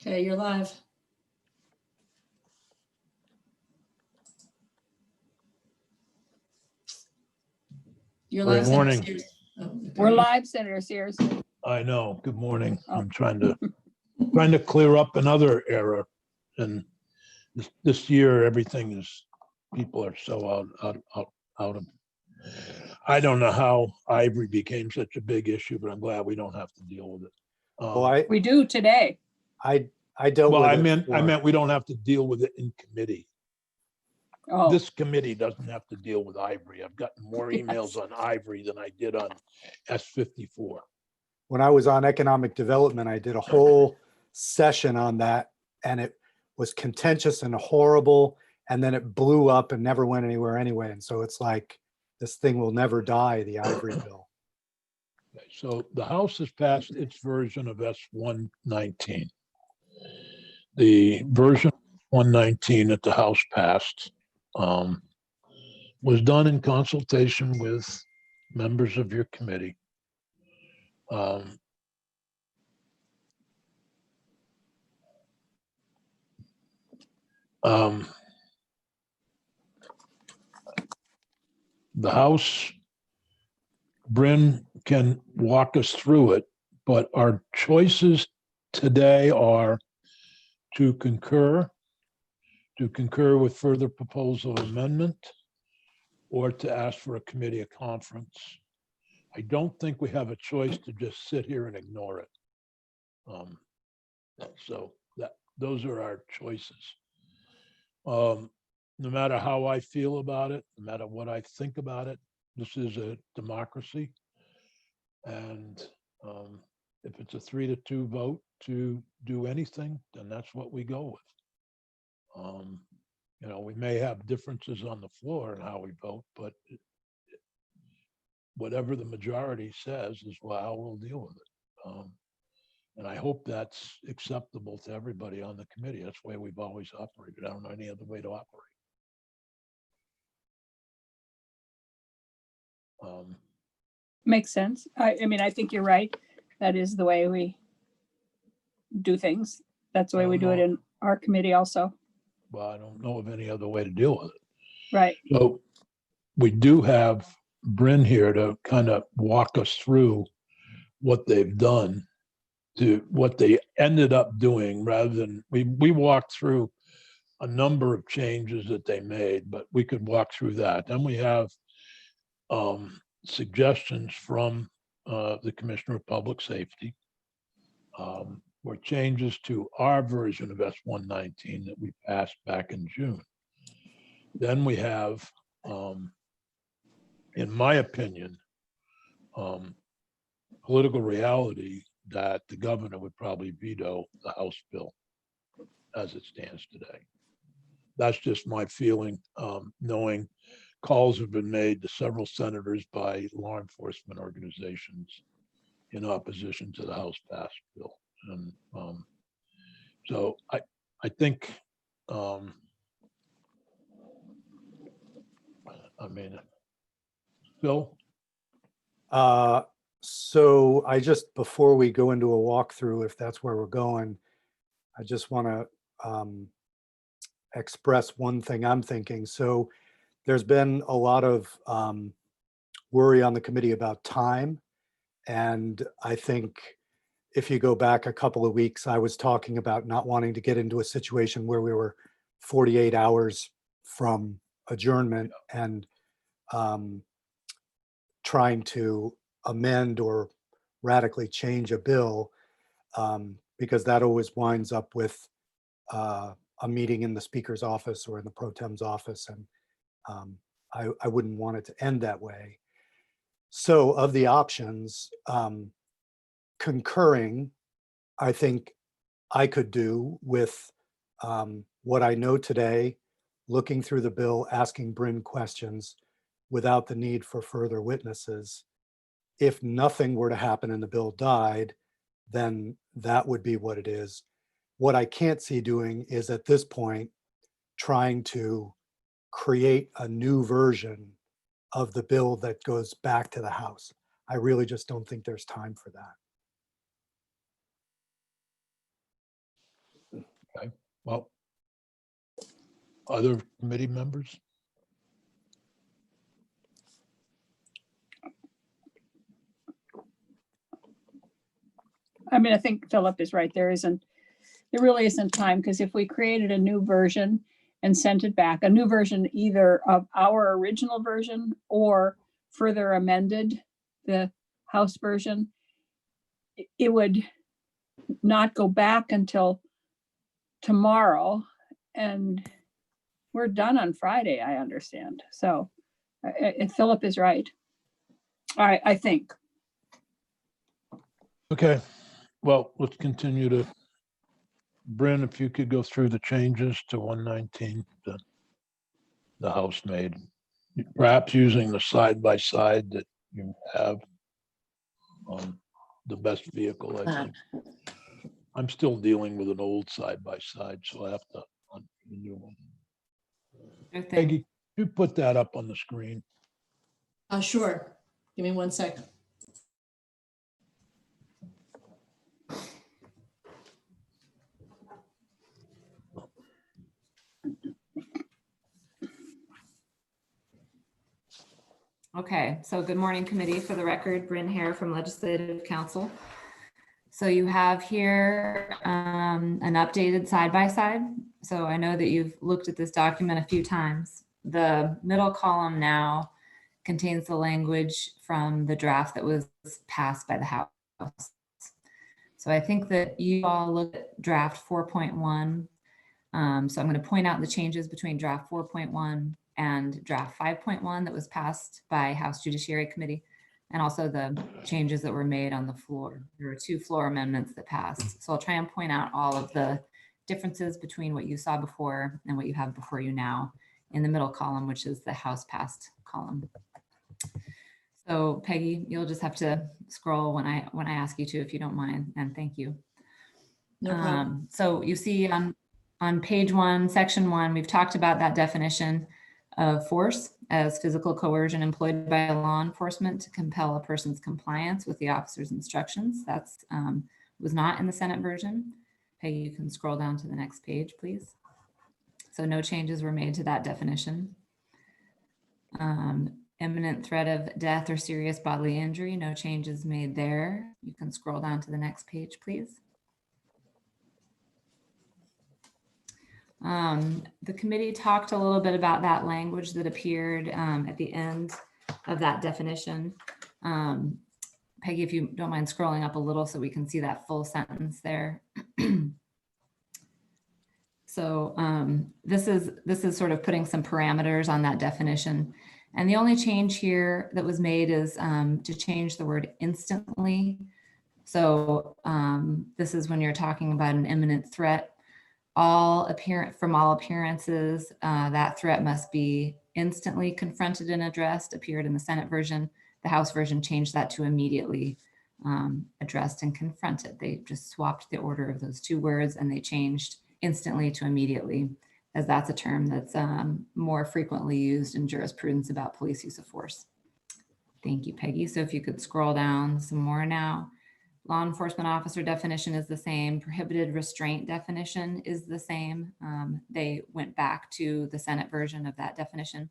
Okay, you're live. You're Good live. Senator morning. Sears. Oh, We're okay. live, Senator Sears. I know. Good morning. Oh. I'm trying to clear up another error. And this year, everything is, people are so out of. I don't know how Ivory became such a big issue, but I'm glad we don't have to deal with it. Well, We do today. I dealt Well, with I it. meant we don't have to deal with it in committee. Oh, This committee doesn't have to deal with Ivory. I've gotten more emails Yes. on Ivory than I did on S54. When I was on economic development, I did a whole session on that, and it was contentious and horrible, and then it blew up and never went anywhere anyway. And so it's like, this thing will never die, the Ivory bill. Okay, so the House has passed its version of S119. The version 119 that the House passed was done in consultation with members of your committee. The House, Bryn can walk us through it, but our choices today are to concur with further proposal amendment, or to ask for a committee of conference. I don't think we have a choice to just sit here and ignore it. So those are our choices. No matter how I feel about it, no matter what I think about it, this is a democracy. And if it's a 3-2 vote to do anything, then that's what we go with. We may have differences on the floor in how we vote, but whatever the majority says is how we'll deal with it. And I hope that's acceptable to everybody on the committee. That's the way we've always operated. I don't know any other way to operate. makes sense. I mean, I think you're right. That is the way we do things. That's the way we do it in our committee also. Well, I don't know of any other way to deal with it. Right. So we do have Bryn here to kind of walk us through what they've done, to what they ended up doing, rather than we walked through a number of changes that they made, but we could walk through that. Then we have suggestions from the Commissioner of Public Safety, or changes to our version of S119 that we passed back in June. Then we have, in my opinion, political reality that the governor would probably veto the House bill as it stands today. That's just my feeling, knowing calls have been made to several senators by law enforcement organizations in opposition to the House passed bill. And so I think, Phil? So I just, before we go into a walkthrough, if that's where we're going, I just want to express one thing I'm thinking. So there's been a lot of worry on the committee about time. And I think if you go back a couple of weeks, I was talking about not wanting to get into a situation where we were 48 hours from adjournment and trying to amend or radically change a bill, because that always winds up with a meeting in the speaker's office or in the pro tem's office. And I wouldn't want it to end that way. So of the options, concurring, I think I could do with what I know today, looking through the bill, asking Bryn questions without the need for further witnesses. If nothing were to happen and the bill died, then that would be what it is. What I can't see doing is at this point, trying to create a new version of the bill that goes back to the House. I really just don't think there's time for that. Well, other committee members? I mean, I think Philip is right. There really isn't time, because if we created a new version and sent it back, a new version either of our original version or further amended the House version, it would not go back until tomorrow, and we're done on Friday, I understand. So Philip is right. I think. Okay, well, let's continue to, Bryn, if you could go through the changes to 119 that the House made, perhaps using the side-by-side that you have on the best vehicle, I think. I'm still dealing with an old side-by-side, so I have to hunt for the new one. Sure thing. Peggy, you put that up on the screen. Sure. Give me 1 second. Okay, so good morning, committee. For the record, Bryn Hare from Legislative Council. So you have here an updated side-by-side. So I know that you've looked at this document a few times. The middle column now contains the language from the draft that was passed by the House. So I think that you all looked at draft 4.1. So I'm going to point out the changes between draft 4.1 and draft 5.1 that was passed by House Judiciary Committee, and also the changes that were made on the floor. There were 2 floor amendments that passed. So I'll try and point out all of the differences between what you saw before and what you have before you now in the middle column, which is the House passed column. So Peggy, you'll just have to scroll when I ask you to, if you don't mind, and thank you. No problem. So you see on page 1, section 1, we've talked about that definition of force as physical coercion employed by law enforcement to compel a person's compliance with the officer's instructions. That's was not in the Senate version. Peggy, you can scroll down to the next page, please. So no changes were made to that definition. Imminent threat of death or serious bodily injury, no changes made there. You can scroll down to the next page, please. The committee talked a little bit about that language that appeared at the end of that definition. Peggy, if you don't mind scrolling up a little so we can see that full sentence there. So this is sort of putting some parameters on that definition. And the only change here that was made is to change the word instantly. So this is when you're talking about an imminent threat. From all appearances, that threat must be instantly confronted and addressed, appeared in the Senate version. The House version changed that to immediately addressed and confronted. They just swapped the order of those 2 words, and they changed instantly to immediately, as that's a term that's more frequently used in jurisprudence about police use of force. Thank you, Peggy. So if you could scroll down some more now. Law enforcement officer definition is the same. Prohibited restraint definition is the same. They went back to the Senate version of that definition.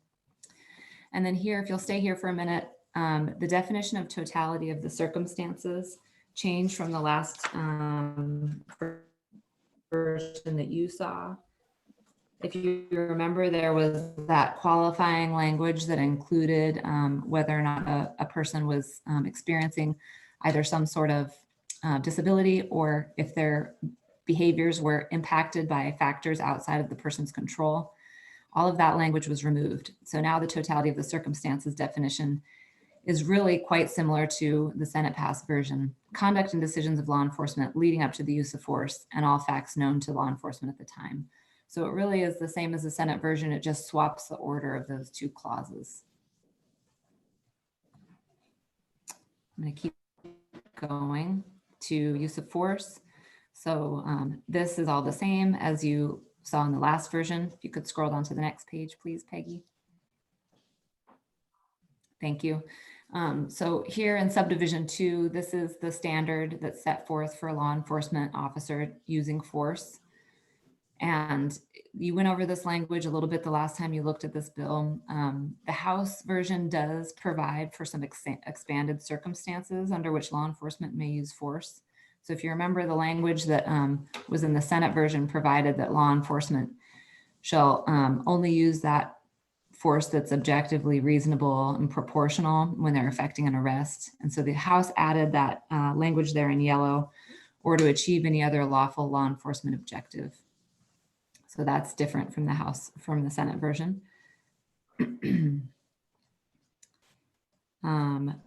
And then here, if you'll stay here for a minute, the definition of totality of the circumstances changed from the last version that you saw. If you remember, there was that qualifying language that included whether or not a person was experiencing either some sort of disability, or if their behaviors were impacted by factors outside of the person's control. All of that language was removed. So now the totality of the circumstances definition is really quite similar to the Senate passed version. Conduct and decisions of law enforcement leading up to the use of force and all facts known to law enforcement at the time. So it really is the same as the Senate version. It just swaps the order of those 2 clauses. I'm going to keep going to use of force. So this is all the same as you saw in the last version. If you could scroll down to the next page, please, Peggy. Thank you. So here in subdivision 2, this is the standard that's set forth for a law enforcement officer using force. And you went over this language a little bit the last time you looked at this bill. The House version does provide for some expanded circumstances under which law enforcement may use force. So if you remember, the language that was in the Senate version provided that law enforcement shall only use that force that's objectively reasonable and proportional when they're effecting an arrest. And so the House added that language there in yellow, or to achieve any other lawful law enforcement objective. So that's different from the Senate version.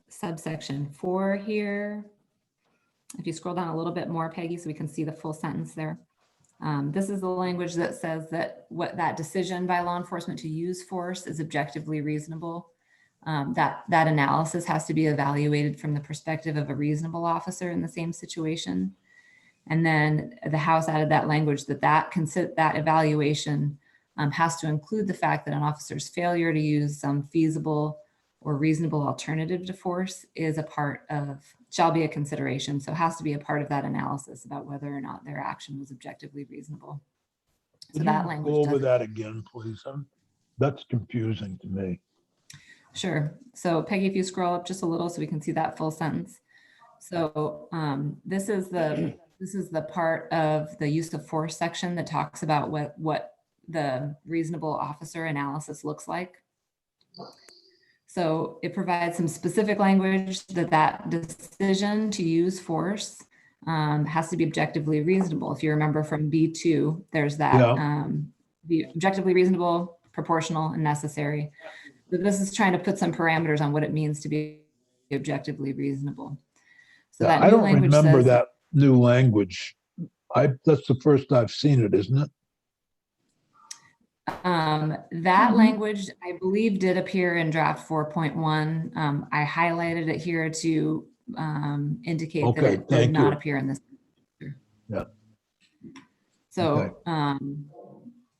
Subsection 4 here. If you scroll down a little bit more, Peggy, so we can see the full sentence there. This is the language that says that that decision by law enforcement to use force is objectively reasonable. That analysis has to be evaluated from the perspective of a reasonable officer in the same situation. And then the House added that language that evaluation has to include the fact that an officer's failure to use some feasible or reasonable alternative to force shall be a consideration. So it has to be a part of that analysis about whether or not their action was objectively reasonable. So Could that you language go over does. that again, please? That's confusing to me. Sure. So Peggy, if you scroll up just a little so we can see that full sentence. So this is the part of the use of force section that talks about what the reasonable officer analysis looks like. So it provides some specific language that decision to use force has to be objectively reasonable. If you remember from B2, there's that be objectively reasonable, proportional, and necessary. But this is trying to put some parameters on what it means to be objectively reasonable. So that I new don't language remember says, that new language. That's the first I've seen it, isn't it? that language, I believe, did appear in draft 4.1. I highlighted it here to indicate that Okay, it did thank not you. appear in this. Yeah. So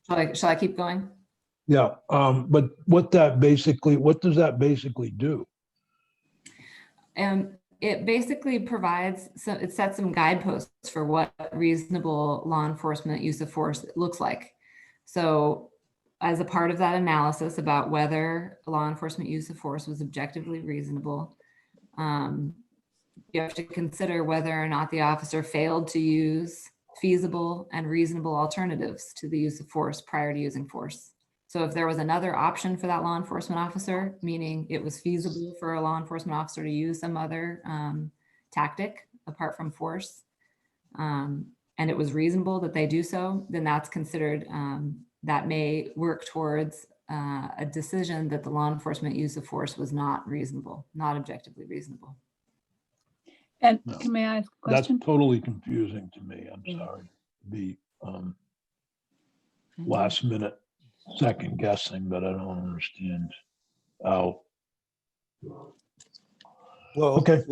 shall I keep going? Yeah, but what does that basically do? It basically provides, so it sets some guideposts for what reasonable law enforcement use of force looks like. So as a part of that analysis about whether law enforcement use of force was objectively reasonable, you have to consider whether or not the officer failed to use feasible and reasonable alternatives to the use of force prior to using force. So if there was another option for that law enforcement officer, meaning it was feasible for a law enforcement officer to use some other tactic apart from force, and it was reasonable that they do so, then that's considered, that may work towards a decision that the law enforcement use of force was not reasonable, not objectively reasonable. And No. may I ask a That's question? totally confusing to me. I'm Yeah. sorry to be last minute second guessing, but I don't understand how. Well, Okay.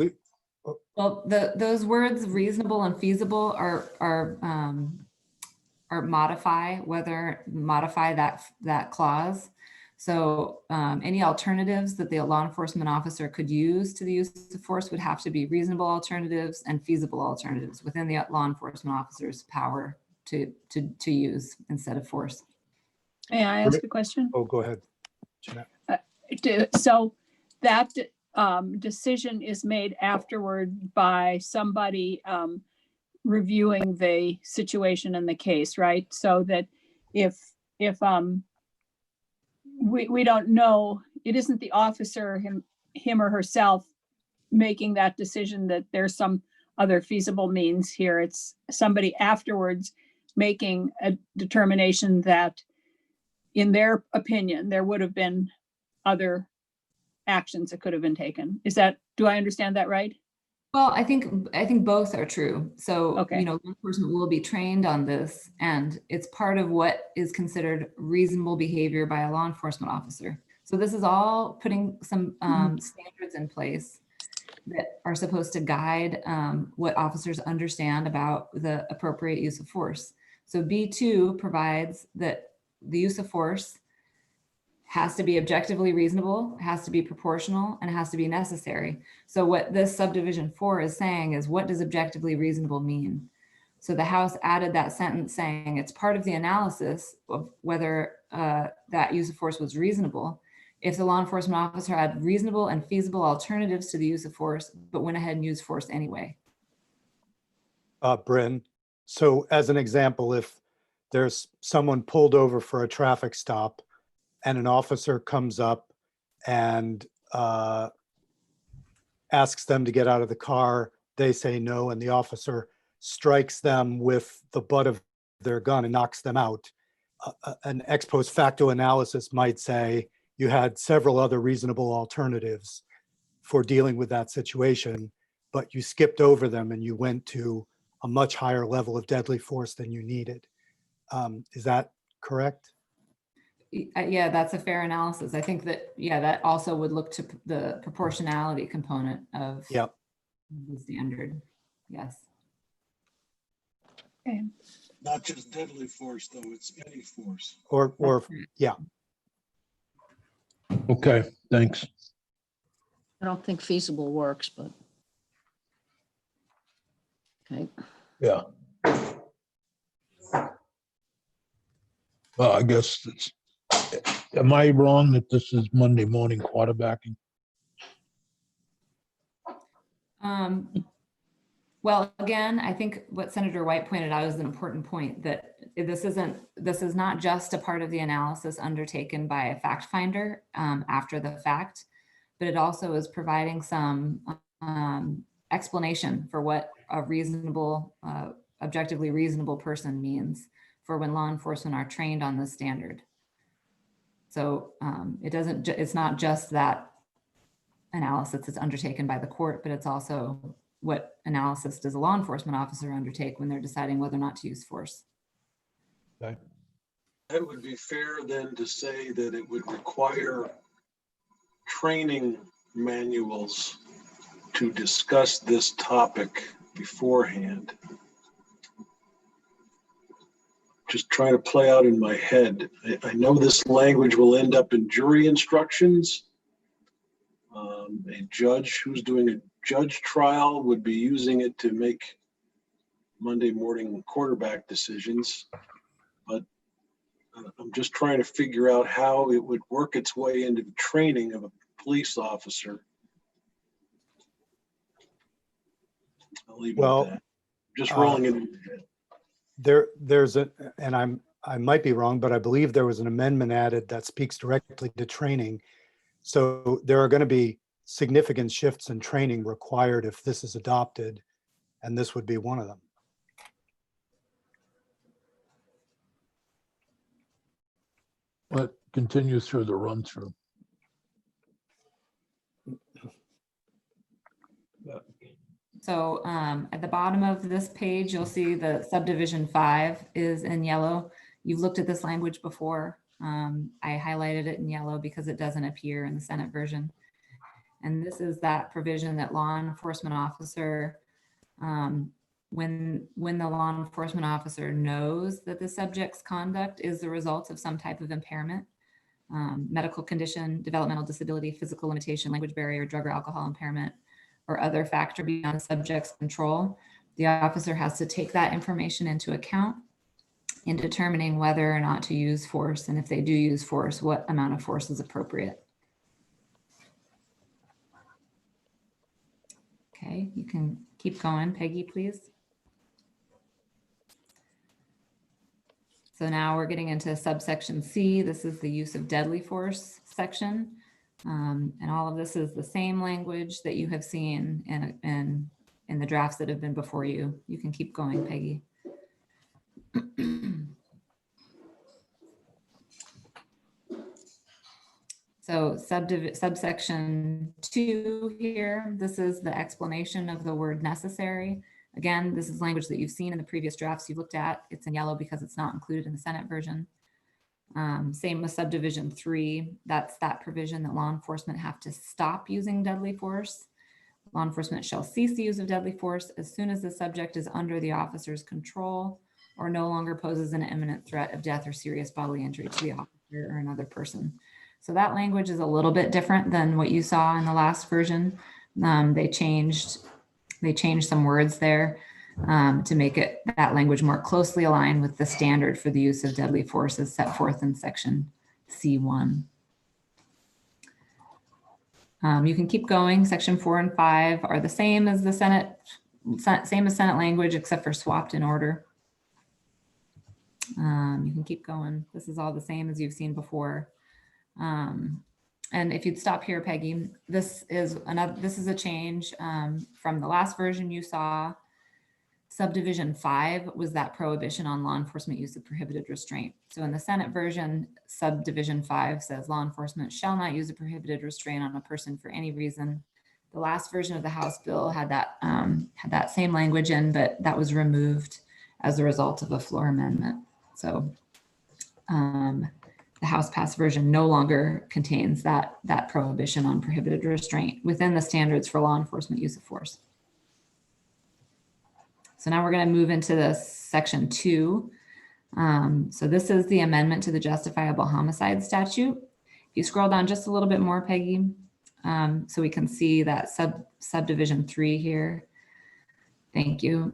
Well, those words reasonable and feasible are modify that clause. So any alternatives that the law enforcement officer could use to the use of force would have to be reasonable alternatives and feasible alternatives within the law enforcement officer's power to use instead of force. May I ask a question? Oh, go ahead, Jeanette. So that decision is made afterward by somebody reviewing the situation in the case, right? So that if we don't know, it isn't the officer him or herself making that decision that there's some other feasible means here. It's somebody afterwards making a determination that in their opinion, there would have been other actions that could have been taken. Do I understand that right? Well, I think both are true. So, Okay. law enforcement will be trained on this, and it's part of what is considered reasonable behavior by a law enforcement officer. So this is all putting some standards in place that are supposed to guide what officers understand about the appropriate use of force. So B2 provides that the use of force has to be objectively reasonable, has to be proportional, and it has to be necessary. So what this subdivision 4 is saying is, what does objectively reasonable mean? So the House added that sentence saying it's part of the analysis of whether that use of force was reasonable. If the law enforcement officer had reasonable and feasible alternatives to the use of force, but went ahead and used force anyway. Bryn, so as an example, if there's someone pulled over for a traffic stop and an officer comes up and asks them to get out of the car, they say no, and the officer strikes them with the butt of their gun and knocks them out. An ex post facto analysis might say you had several other reasonable alternatives for dealing with that situation, but you skipped over them and you went to a much higher level of deadly force than you needed. Is that correct? Yeah, that's a fair analysis. I think that, yeah, that also would look to the proportionality component of Yep. the standard. Yes. Okay. Not just deadly force, though, it's any force. Or yeah. Okay, thanks. I don't think feasible works, but. Okay, Yeah. Well, I guess it's, am I wrong that this is Monday morning quarterbacking? Well, again, I think what Senator White pointed out is an important point, that this is not just a part of the analysis undertaken by a fact finder after the fact, but it also is providing some explanation for what a reasonable, objectively reasonable person means for when law enforcement are trained on this standard. So it's not just that analysis that's undertaken by the court, but it's also what analysis does a law enforcement officer undertake when they're deciding whether or not to use force. Okay. That would be fair then to say that it would require training manuals to discuss this topic beforehand. Just trying to play out in my head. I know this language will end up in jury instructions. A judge who's doing a judge trial would be using it to make Monday morning quarterback decisions. But I'm just trying to figure out how it would work its way into the training of a police officer. I'll leave it Well, at that. Just rolling it in my head. There's I might be wrong, but I believe there was an amendment added that speaks directly to training. So there are going to be significant shifts in training required if this is adopted, and this would be one of them. But continue through the run through. So at the bottom of this page, you'll see the subdivision 5 is in yellow. You've looked at this language before. I highlighted it in yellow because it doesn't appear in the Senate version. And this is that provision that law enforcement officer, when the law enforcement officer knows that the subject's conduct is the result of some type of impairment, medical condition, developmental disability, physical limitation, language barrier, drug or alcohol impairment, or other factor beyond the subject's control, the officer has to take that information into account in determining whether or not to use force. And if they do use force, what amount of force is appropriate. Okay, you can keep going, Peggy, please. So now we're getting into subsection C. This is the use of deadly force section. And all of this is the same language that you have seen in the drafts that have been before you. You can keep going, Peggy. So subsection 2 here, this is the explanation of the word necessary. Again, this is language that you've seen in the previous drafts you looked at. It's in yellow because it's not included in the Senate version. Same with subdivision 3. That's that provision that law enforcement have to stop using deadly force. Law enforcement shall cease the use of deadly force as soon as the subject is under the officer's control or no longer poses an imminent threat of death or serious bodily injury to the officer or another person. So that language is a little bit different than what you saw in the last version. They changed some words there. to make that language more closely aligned with the standard for the use of deadly force as set forth in section C1. You can keep going. Section 4 and 5 are the same as the Senate language, except for swapped in order. You can keep going. This is all the same as you've seen before. And if you'd stop here, Peggy, this is a change from the last version you saw. Subdivision 5 was that prohibition on law enforcement use of prohibited restraint. So in the Senate version, subdivision 5 says law enforcement shall not use a prohibited restraint on a person for any reason. The last version of the House bill had that same language in, but that was removed as a result of a floor amendment. So the House passed version no longer contains that prohibition on prohibited restraint within the standards for law enforcement use of force. So now we're going to move into the section 2. So this is the amendment to the justifiable homicide statute. If you scroll down just a little bit more, Peggy, so we can see that subdivision 3 here. Thank you.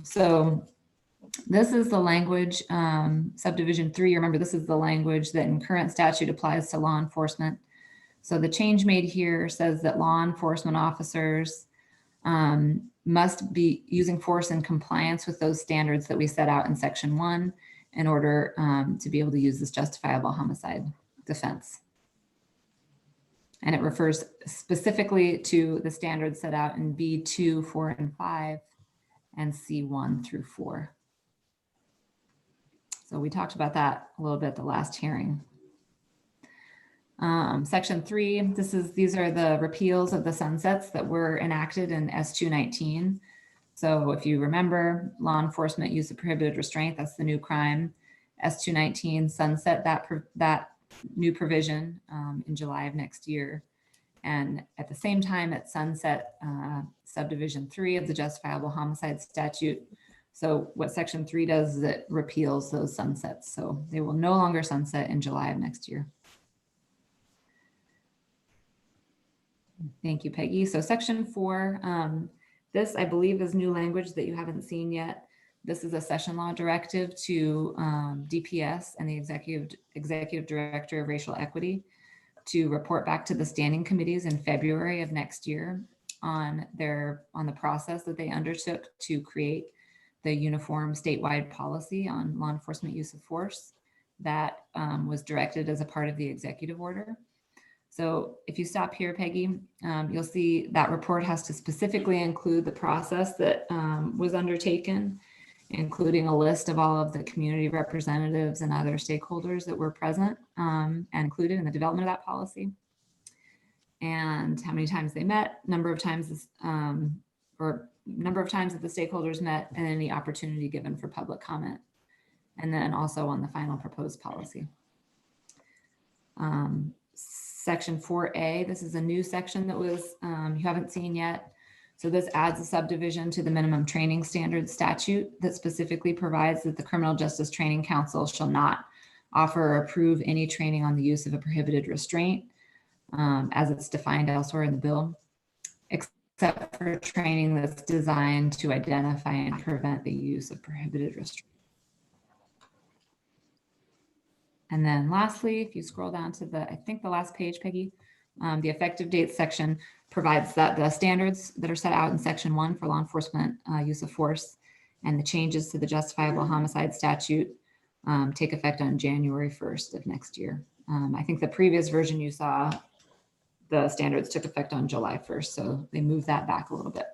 So this is the language, subdivision 3. Remember, this is the language that in current statute applies to law enforcement. So the change made here says that law enforcement officers must be using force in compliance with those standards that we set out in section 1 in order to be able to use this justifiable homicide defense. And it refers specifically to the standards set out in B2, 4, and 5, and C1 through 4. So we talked about that a little bit at the last hearing. Section 3, these are the repeals of the sunsets that were enacted in S219. So if you remember, law enforcement use of prohibited restraint, that's the new crime. S219 sunset that new provision in July of next year. And at the same time, it sunset subdivision 3 of the justifiable homicide statute. So what section 3 does is it repeals those sunsets. So they will no longer sunset in July of next year. Thank you, Peggy. So section 4, this I believe is new language that you haven't seen yet. This is a session law directive to DPS and the executive director of racial equity to report back to the standing committees in February of next year on the process that they undertook to create the uniform statewide policy on law enforcement use of force that was directed as a part of the executive order. So if you stop here, Peggy, you'll see that report has to specifically include the process that was undertaken, including a list of all of the community representatives and other stakeholders that were present and included in the development of that policy, and how many times they met, number of times that the stakeholders met, and any opportunity given for public comment, and then also on the final proposed policy. Section 4A, this is a new section that was you haven't seen yet. So this adds a subdivision to the minimum training standards statute that specifically provides that the Criminal Justice Training Council shall not offer or approve any training on the use of a prohibited restraint as it's defined elsewhere in the bill, except for training that's designed to identify and prevent the use of prohibited restraint. And then lastly, if you scroll down to I think the last page, Peggy, the effective date section provides that the standards that are set out in section 1 for law enforcement use of force and the changes to the justifiable homicide statute take effect on January 1st of next year. I think the previous version you saw, the standards took effect on July 1st, so they moved that back a little bit.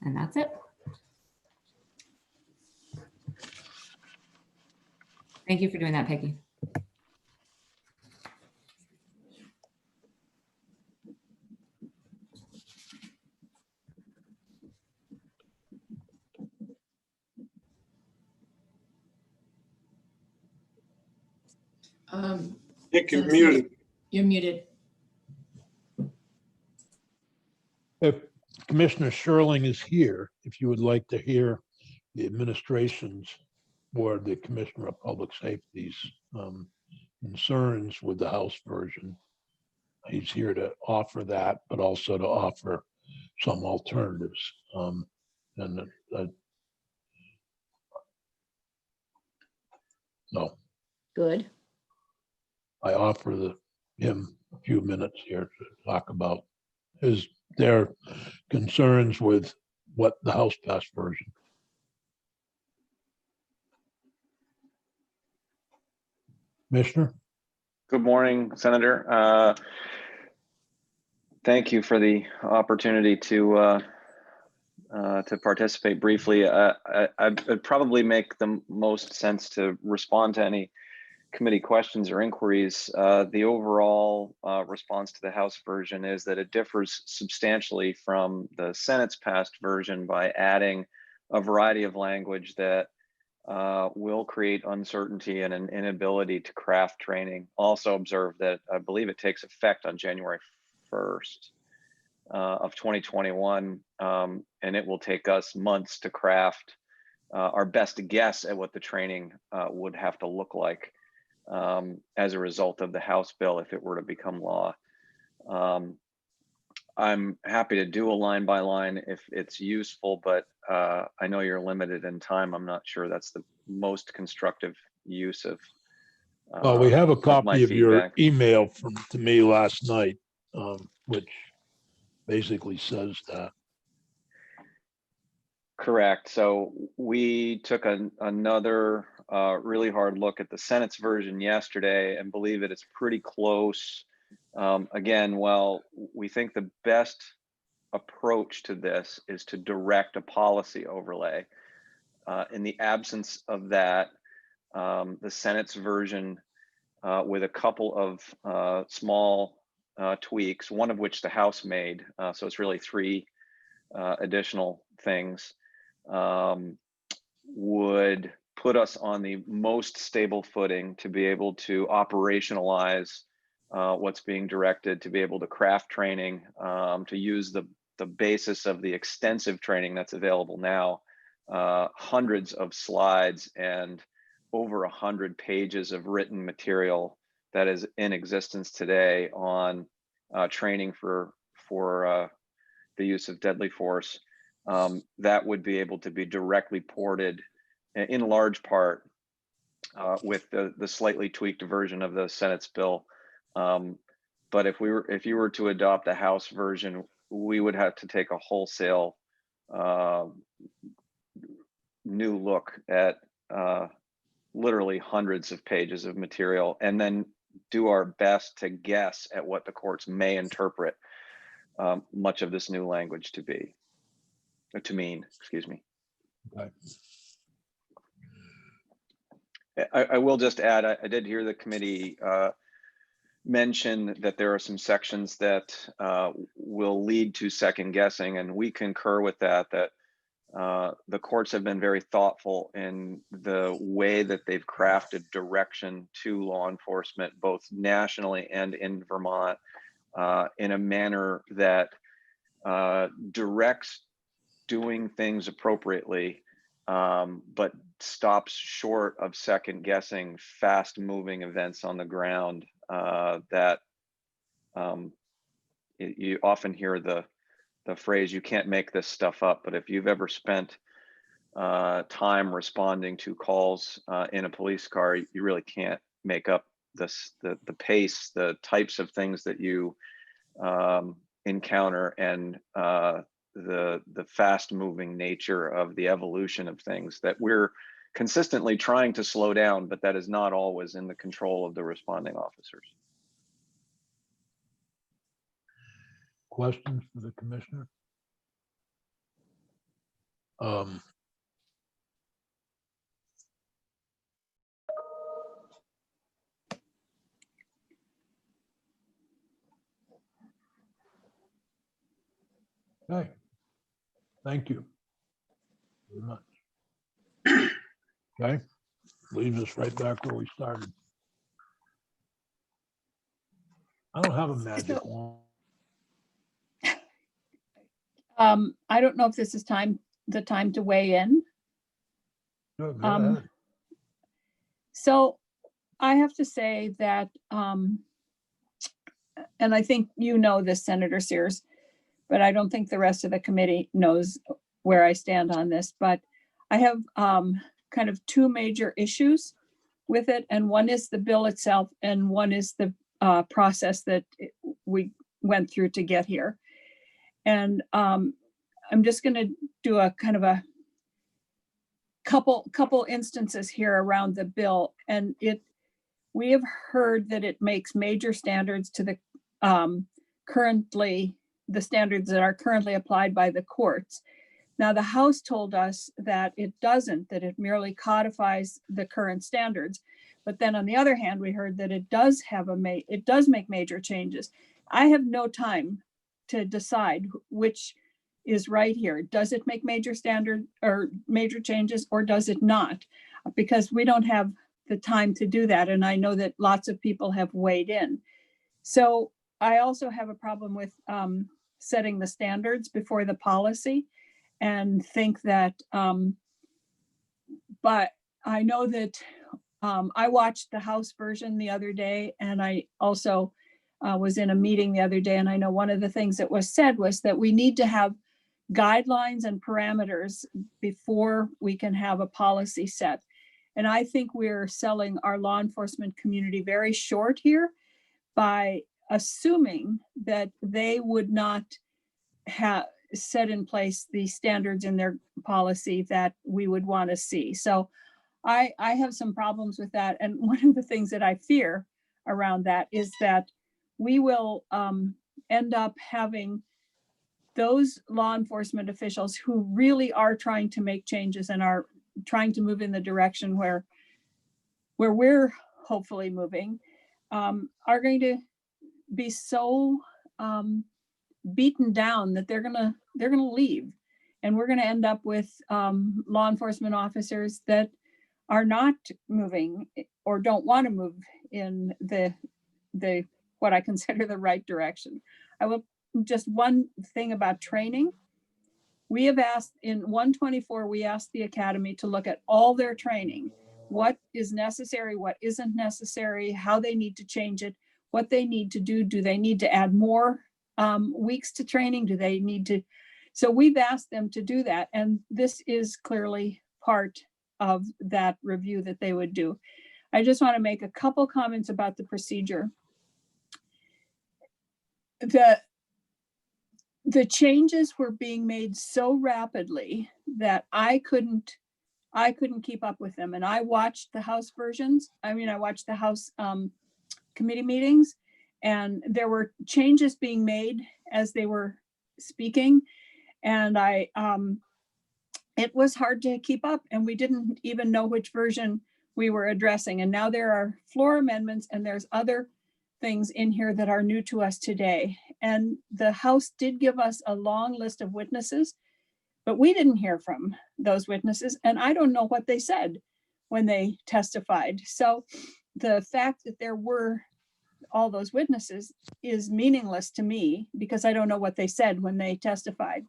And that's it. Thank you for doing that, Peggy. Nick, you're muted. You're muted. If Commissioner Sherling is here, if you would like to hear the administration's or the Commissioner of Public Safety's concerns with the House version, he's here to offer that, but also to offer some alternatives. And so Good. I offer him a few minutes here to talk about their concerns with what the House passed version. Commissioner? Good morning, Senator. Thank you for the opportunity to participate briefly. I'd probably make the most sense to respond to any committee questions or inquiries. The overall response to the House version is that it differs substantially from the Senate's passed version by adding a variety of language that will create uncertainty and an inability to craft training. Also observe that I believe it takes effect on January 1st of 2021, and it will take us months to craft our best guess at what the training would have to look like as a result of the House bill if it were to become law. I'm happy to do a line by line if it's useful, but I know you're limited in time. I'm not sure that's the most constructive use of Well, we have a my copy of your feedback. email to me last night, which basically says that. Correct. So we took another really hard look at the Senate's version yesterday and believe that it's pretty close. Again, well, we think the best approach to this is to direct a policy overlay. In the absence of that, the Senate's version with a couple of small tweaks, one of which the House made, so it's really 3 additional things, would put us on the most stable footing to be able to operationalize what's being directed, to be able to craft training, to use the basis of the extensive training that's available now, hundreds of slides and over 100 pages of written material that is in existence today on training for the use of deadly force. That would be able to be directly ported in large part with the slightly tweaked version of the Senate's bill. But if you were to adopt the House version, we would have to take a wholesale new look at literally hundreds of pages of material, and then do our best to guess at what the courts may interpret much of this new language to mean, excuse me. Okay. I will just add, I did hear the committee mention that there are some sections that will lead to second guessing, and we concur with that the courts have been very thoughtful in the way that they've crafted direction to law enforcement, both nationally and in Vermont, in a manner that directs doing things appropriately, but stops short of second guessing fast moving events on the ground that you often hear the phrase, you can't make this stuff up. But if you've ever spent time responding to calls in a police car, you really can't make up the pace, the types of things that you encounter, and the fast moving nature of the evolution of things that we're consistently trying to slow down, but that is not always in the control of the responding officers. Questions for the commissioner? Okay. Thank you very much. Okay, leaves us right back where we started. I don't have a magic wand. I don't know if this is the time to weigh in. Go ahead. So I have to say that, and I think you know this, Senator Sears, but I don't think the rest of the committee knows where I stand on this. But I have kind of two major issues with it, and one is the bill itself, and one is the process that we went through to get here. And I'm just going to do a kind of a couple instances here around the bill, and we have heard that it makes major standards to the standards that are currently applied by the courts. Now, the House told us that it doesn't, that it merely codifies the current standards. But then on the other hand, we heard that it does make major changes. I have no time to decide which is right here. Does it make major standard or major changes, or does it not? Because we don't have the time to do that. And I know that lots of people have weighed in. So I also have a problem with setting the standards before the policy, and think that, but I know that I watched the House version the other day, and I also was in a meeting the other day, and I know one of the things that was said was that we need to have guidelines and parameters before we can have a policy set. And I think we're selling our law enforcement community very short here by assuming that they would not have set in place the standards in their policy that we would want to see. So I have some problems with that. And one of the things that I fear around that is that we will end up having those law enforcement officials who really are trying to make changes and are trying to move in the direction where we're hopefully moving, are going to be so beaten down that they're gonna leave, and we're gonna end up with law enforcement officers that are not moving or don't want to move in the what I consider the right direction. I will just one thing about training. We have asked in 124, we asked the Academy to look at all their training, what is necessary, what isn't necessary, how they need to change it, what they need to do. Do they need to add more weeks to training? Do they need to? So we've asked them to do that. And this is clearly part of that review that they would do. I just want to make a couple comments about the procedure. The changes were being made so rapidly that I couldn't keep up with them. And I watched the House versions. I mean, I watched the House committee meetings, and there were changes being made as they were speaking. And it was hard to keep up, and we didn't even know which version we were addressing. And now there are floor amendments, and there's other things in here that are new to us today. And the House did give us a long list of witnesses, but we didn't hear from those witnesses. And I don't know what they said when they testified. So the fact that there were all those witnesses is meaningless to me, because I don't know what they said when they testified.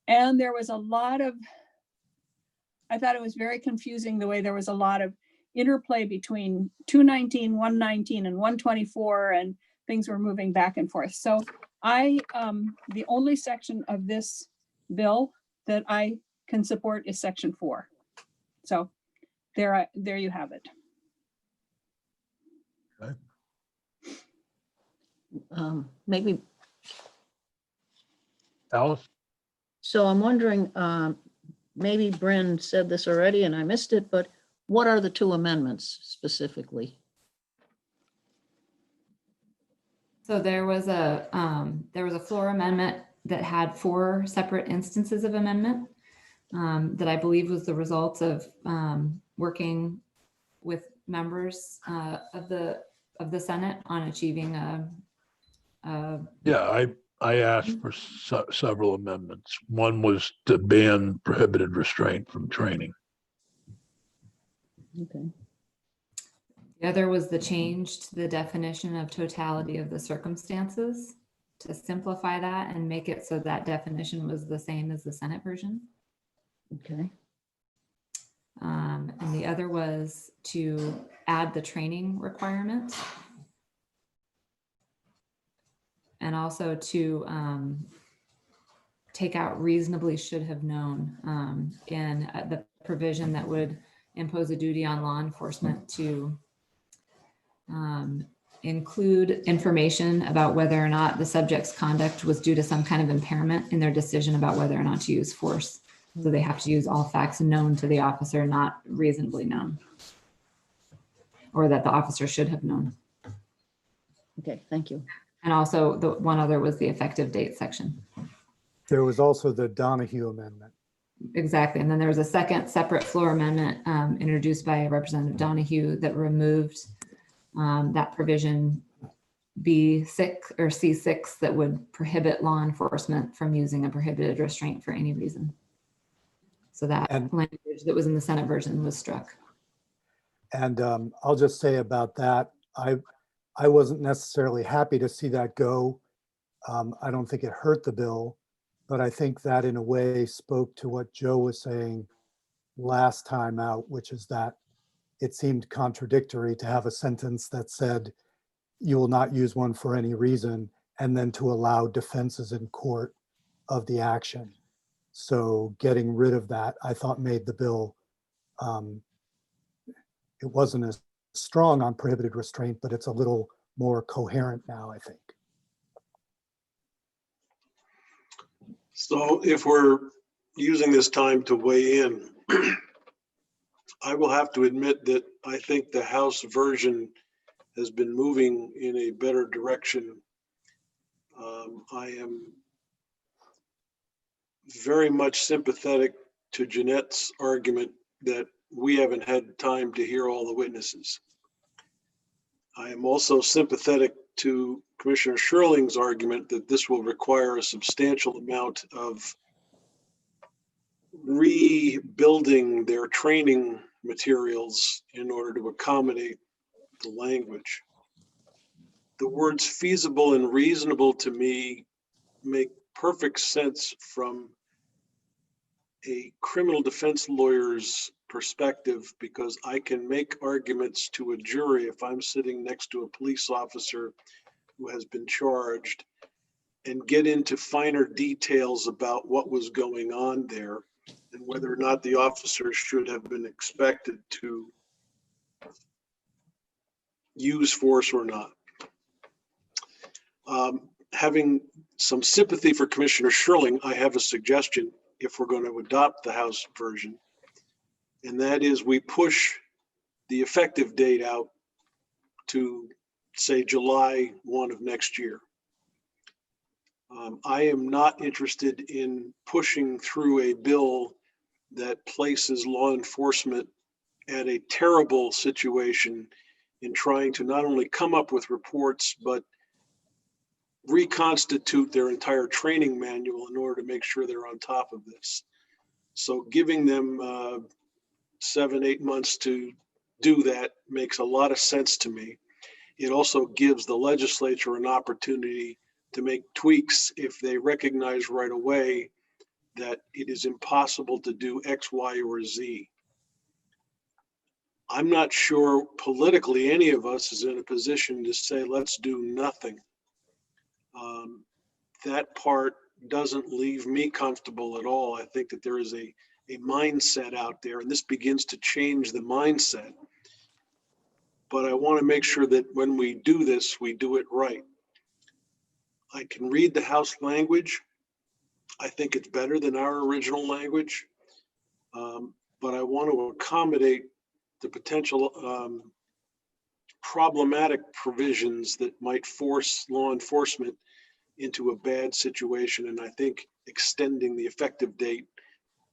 And there was a lot of, I thought it was very confusing the way there was a lot of interplay between 219, 119, and 124, and things were moving back and forth. So the only section of this bill that I can support is section 4. So there you have it. Maybe, Alice? so I'm wondering, maybe Bryn said this already and I missed it, but what are the two amendments specifically? So there was a floor amendment that had 4 separate instances of amendment that I believe was the result of working with members of the Senate on achieving Yeah, I asked for several amendments. One was to ban prohibited restraint from training. Okay. The other was the change to the definition of totality of the circumstances to simplify that and make it so that definition was the same as the Senate version. Okay. And the other was to add the training requirement, and also to take out reasonably should have known in the provision that would impose a duty on law enforcement to include information about whether or not the subject's conduct was due to some kind of impairment in their decision about whether or not to use force. So they have to use all facts known to the officer, not reasonably known, or that the officer should have known. Okay, thank you. And also the one other was the effective date section. There was also the Donahue Amendment. Exactly. And then there was a second separate floor amendment introduced by Representative Donahue that removed that provision B6 or C6 that would prohibit law enforcement from using a prohibited restraint for any reason. So that language that was in the Senate version was struck. And I'll just say about that, I wasn't necessarily happy to see that go. I don't think it hurt the bill, but I think that in a way spoke to what Joe was saying last time out, which is that it seemed contradictory to have a sentence that said you will not use one for any reason, and then to allow defenses in court of the action. So getting rid of that, I thought made the bill, it wasn't as strong on prohibited restraint, but it's a little more coherent now, I think. So if we're using this time to weigh in, I will have to admit that I think the House version has been moving in a better direction. I am very much sympathetic to Jeanette's argument that we haven't had time to hear all the witnesses. I am also sympathetic to Commissioner Sherling's argument that this will require a substantial amount of rebuilding their training materials in order to accommodate the language. The words feasible and reasonable to me make perfect sense from a criminal defense lawyer's perspective, because I can make arguments to a jury if I'm sitting next to a police officer who has been charged and get into finer details about what was going on there and whether or not the officer should have been expected to use force or not. Having some sympathy for Commissioner Sherling, I have a suggestion if we're going to adopt the House version, and that is we push the effective date out to, say, July 1 of next year. I am not interested in pushing through a bill that places law enforcement at a terrible situation in trying to not only come up with reports, but reconstitute their entire training manual in order to make sure they're on top of this. So giving them 7-8 months to do that makes a lot of sense to me. It also gives the legislature an opportunity to make tweaks if they recognize right away that it is impossible to do X, Y, or Z. I'm not sure politically any of us is in a position to say, let's do nothing. That part doesn't leave me comfortable at all. I think that there is a mindset out there, and this begins to change the mindset. But I want to make sure that when we do this, we do it right. I can read the House language. I think it's better than our original language. But I want to accommodate the potential problematic provisions that might force law enforcement into a bad situation. And I think extending the effective date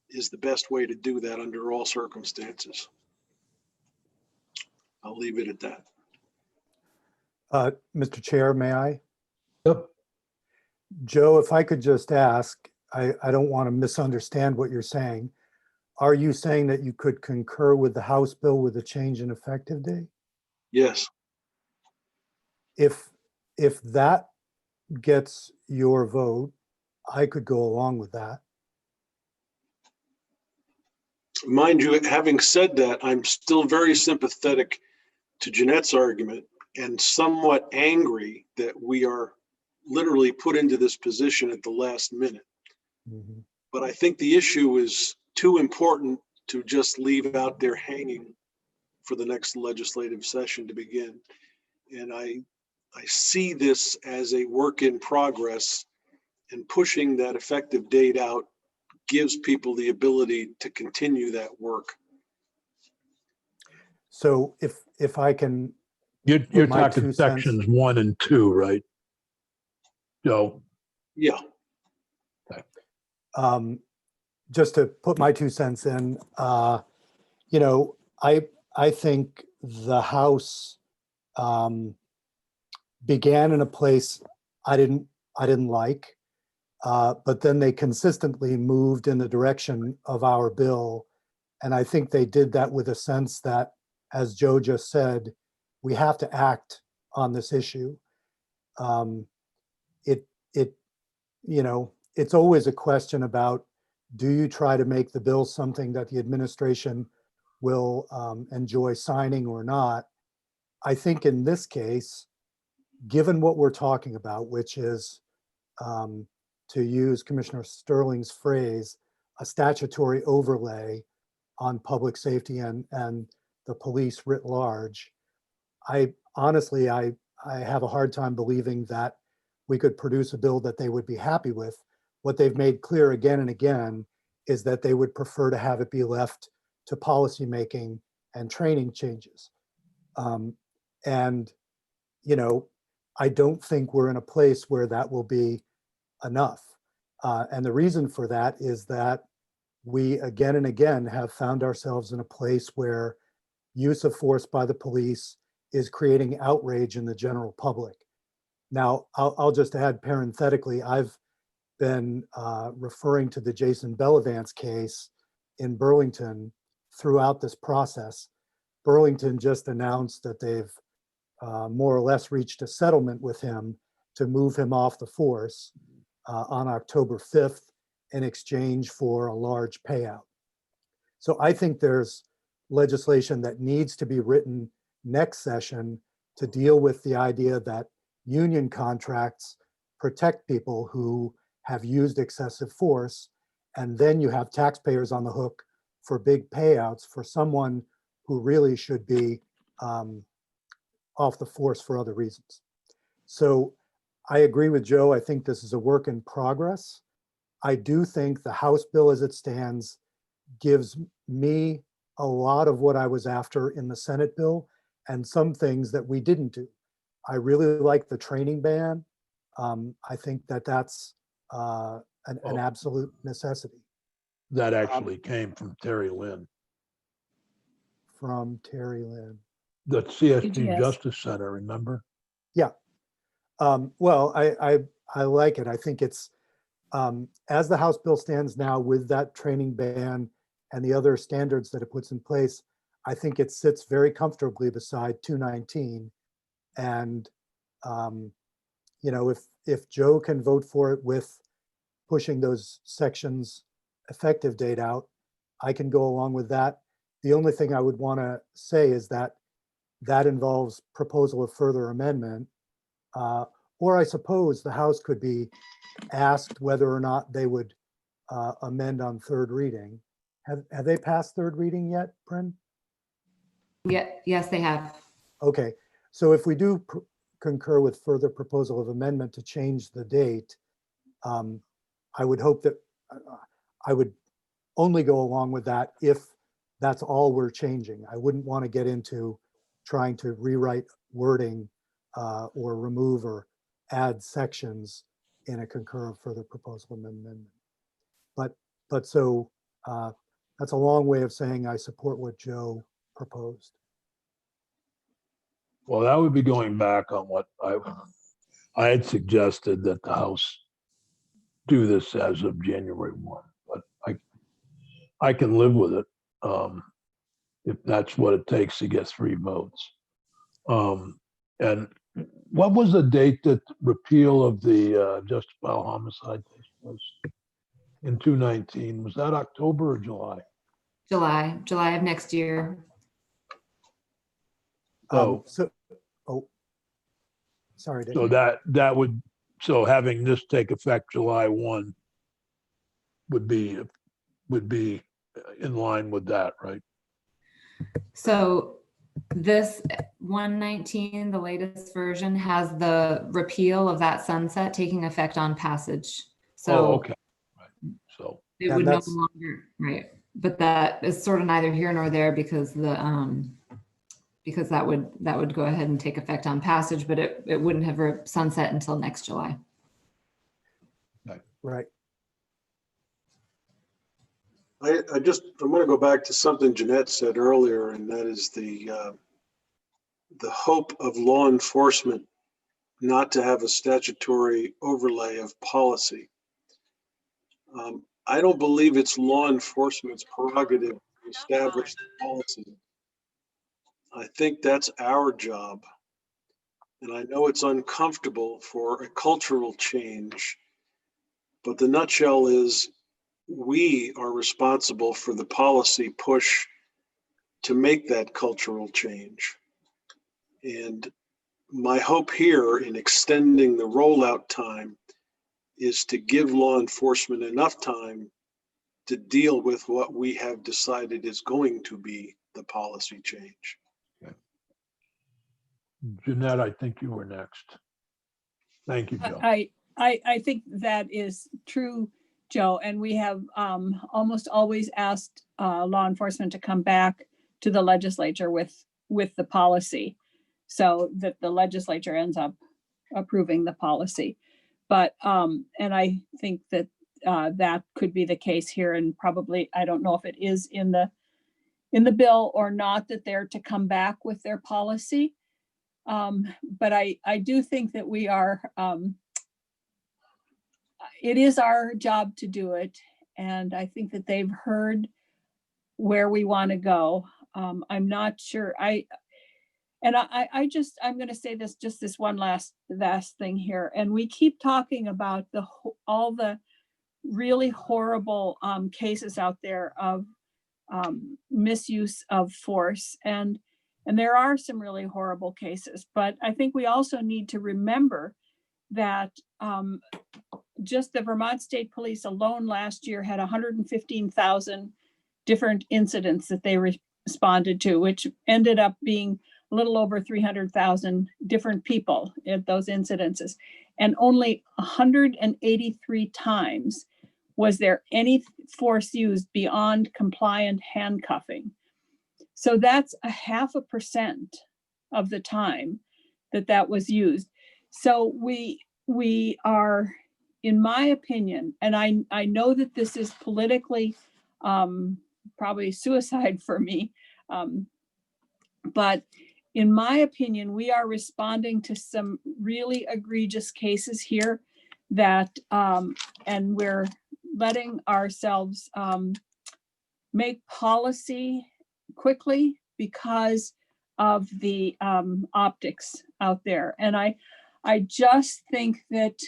is the best way to do that under all circumstances. I'll leave it at that. Mr. Chair, may I? Yep. Joe, if I could just ask, I don't want to misunderstand what you're saying. Are you saying that you could concur with the House bill with a change in effective date? Yes. If that gets your vote, I could go along with that. Mind you, having said that, I'm still very sympathetic to Jeanette's argument and somewhat angry that we are literally put into this position at the last minute. Mhm. But I think the issue is too important to just leave out there hanging for the next legislative session to begin. And I see this as a work in progress, and pushing that effective date out gives people the ability to continue that work. So if I can, You're my talking 2 cents. sections 1 and 2, right? Joe? Yeah, Just to put my 2 cents in, you know, I think the House began in a place I didn't like, but then they consistently moved in the direction of our bill, and I think they did that with a sense that, as Joe just said, we have to act on this issue. Um, it you know, it's always a question about, do you try to make the bill something that the administration will enjoy signing or not? I think in this case, given what we're talking about, which is, um, to use Commissioner Sterling's phrase, a statutory overlay on public safety and the police writ large, I honestly, I have a hard time believing that we could produce a bill that they would be happy with. What they've made clear again and again is that they would prefer to have it be left to policymaking and training changes. And, you know, I don't think we're in a place where that will be enough. And the reason for that is that we again and again have found ourselves in a place where use of force by the police is creating outrage in the general public. Now, I'll just add parenthetically, I've been referring to the Jason Bellavance case in Burlington throughout this process. Burlington just announced that they've more or less reached a settlement with him to move him off the force on October 5th in exchange for a large payout. So I think there's legislation that needs to be written next session to deal with the idea that union contracts protect people who have used excessive force, and then you have taxpayers on the hook for big payouts for someone who really should be off the force for other reasons. So I agree with Joe. I think this is a work in progress. I do think the House bill as it stands gives me a lot of what I was after in the Senate bill, and some things that we didn't do. I really like the training ban. I think that that's an absolute necessity. That actually came from Terry Lynn, From Terry Lynn. the CSG CGS. Justice Center, remember? Yeah. Well, I like it. I think it's, as the House bill stands now with that training ban and the other standards that it puts in place, I think it sits very comfortably beside 219. And, you know, if Joe can vote for it with pushing those sections effective date out, I can go along with that. The only thing I would want to say is that that involves proposal of further amendment. Or I suppose the House could be asked whether or not they would amend on third reading. Have they passed third reading yet, Bryn? Yeah, yes, they have. Okay, so if we do concur with further proposal of amendment to change the date, I would hope that I would only go along with that if that's all we're changing. I wouldn't want to get into trying to rewrite wording or remove or add sections in a concur of further proposal amendment. But so that's a long way of saying I support what Joe proposed. Well, that would be going back on what I had suggested, that the House do this as of January 1, but I can live with it if that's what it takes to get 3 votes. And what was the date that repeal of the justifiable homicide takes place in 219? Was that October or July? July of next year. So, Sorry, Dave. so that would, so having this take effect July 1 would be in line with that, right? So this 119, the latest version, has the repeal of that sunset taking effect on passage. Oh, So okay. Right. So, it And would no that's- longer, right, but that is sort of neither here nor there because because that would go ahead and take effect on passage, but it wouldn't have sunset until next July. Right. I'm going to go back to something Jeanette said earlier, and that is the hope of law enforcement not to have a statutory overlay of policy. I don't believe it's law enforcement's prerogative to establish the policy. I think that's our job. And I know it's uncomfortable for a cultural change, but the nutshell is we are responsible for the policy push to make that cultural change. And my hope here in extending the rollout time is to give law enforcement enough time to deal with what we have decided is going to be the policy change. Jeanette, I think you were next. Thank you, Joe. I think that is true, Joe, and we have almost always asked law enforcement to come back to the legislature with the policy so that the legislature ends up approving the policy. But, and I think that that could be the case here, and probably, I don't know if it is in the bill or not, that they're to come back with their policy. But I do think that we are, it is our job to do it. And I think that they've heard where we want to go. I'm not sure. I'm going to say this one last thing here. And we keep talking about all the really horrible cases out there of misuse of force. And there are some really horrible cases, but I think we also need to remember that just the Vermont State Police alone last year had 115,000 different incidents that they responded to, which ended up being a little over 300,000 different people at those incidences. And only 183 times was there any force used beyond compliant handcuffing. So that's 0.5% of the time that was used. So we are, in my opinion, and I know that this is politically probably suicide for me, but in my opinion, we are responding to some really egregious cases here that, and we're letting ourselves make policy quickly because of the optics out there. And I just think that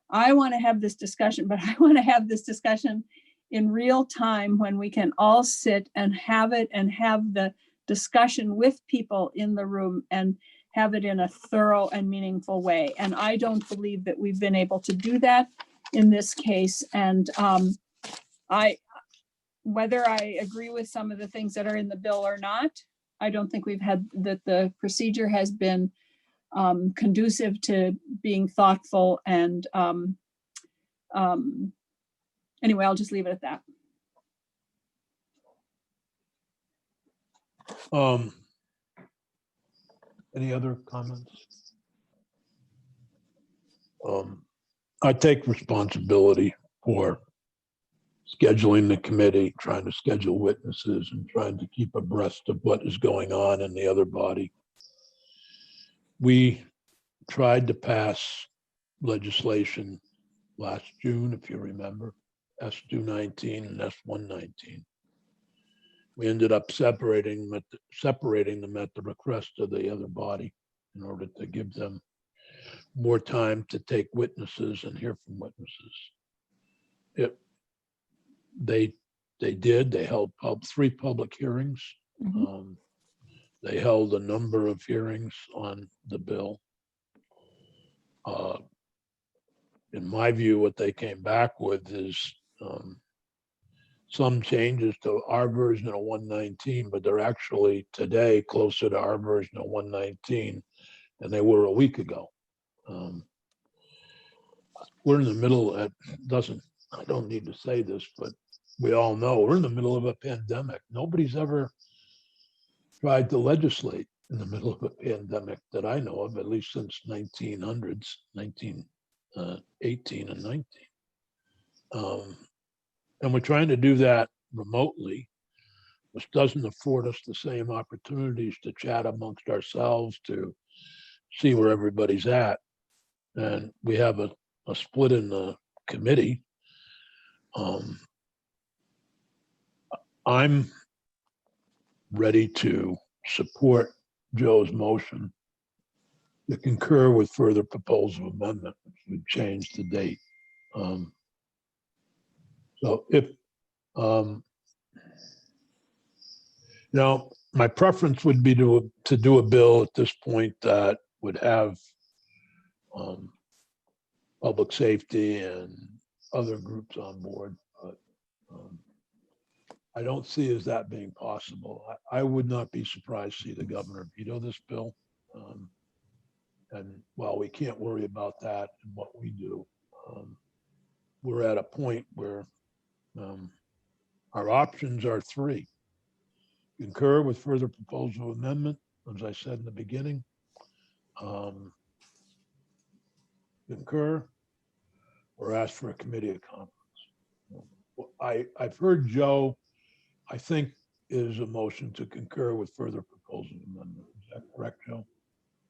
I want to have this discussion, but I want to have this discussion in real time when we can all sit and have it and have the discussion with people in the room and have it in a thorough and meaningful way. And I don't believe that we've been able to do that in this case. And whether I agree with some of the things that are in the bill or not, I don't think we've had that the procedure has been conducive to being thoughtful. And anyway, I'll just leave it at that. Any other comments? I take responsibility for scheduling the committee, trying to schedule witnesses and trying to keep abreast of what is going on in the other body. We tried to pass legislation last June, if you remember, S219 and S119. We ended up separating them at the request of the other body in order to give them more time to take witnesses and hear from witnesses. They held 3 public hearings. Mhm. They held a number of hearings on the bill. In my view, what they came back with is some changes to our version of 119, but they're actually today closer to our version of 119 than they were a week ago. We're in the middle, I don't need to say this, but we all know we're in the middle of a pandemic. Nobody's ever tried to legislate in the middle of a pandemic that I know of, at least since 1900s, 1918 and 19. And we're trying to do that remotely, which doesn't afford us the same opportunities to chat amongst ourselves, to see where everybody's at. And we have a split in the committee. I'm ready to support Joe's motion to concur with further proposal amendment, which would change the date. So if, my preference would be to do a bill at this point that would have public safety and other groups on board, but I don't see as that being possible. I would not be surprised to see the governor veto this bill. And while we can't worry about that and what we do, we're at a point where our options are three. Concur with further proposal amendment, as I said in the beginning. Concur or ask for a committee of conference. I've heard Joe, I think, is a motion to concur with further proposal amendment. Is that correct, Joe?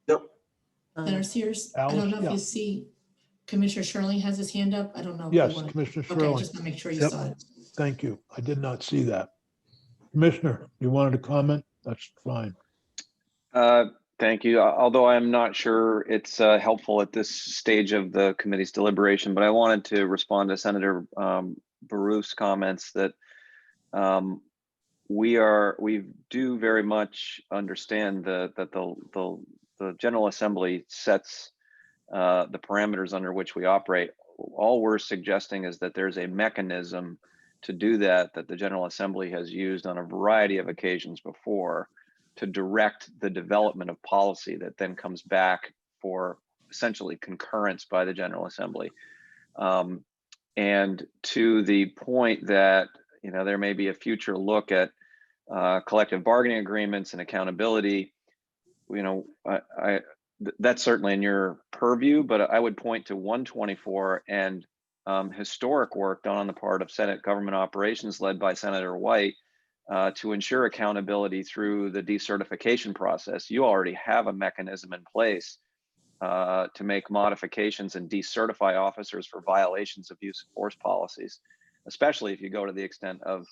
Yep. Senator Sears, I Alice, don't know if yeah. you see Commissioner Shirley has his hand up. I don't know. if you Yes, wanna- Commissioner Okay, Shirley. just to make sure you Yep. saw it. Thank you. I did not see that. Commissioner, you wanted to comment? That's fine. Thank you. Although I'm not sure it's helpful at this stage of the committee's deliberation, but I wanted to respond to Senator Baruch's comments that we do very much understand that the General Assembly sets the parameters under which we operate. All we're suggesting is that there's a mechanism to do that the General Assembly has used on a variety of occasions before to direct the development of policy that then comes back for essentially concurrence by the General Assembly. And to the point that, there may be a future look at collective bargaining agreements and accountability, that's certainly in your purview, but I would point to 124 and historic work done on the part of Senate Government Operations led by Senator White to ensure accountability through the decertification process. You already have a mechanism in place to make modifications and decertify officers for violations of use of force policies, especially if you go to the extent of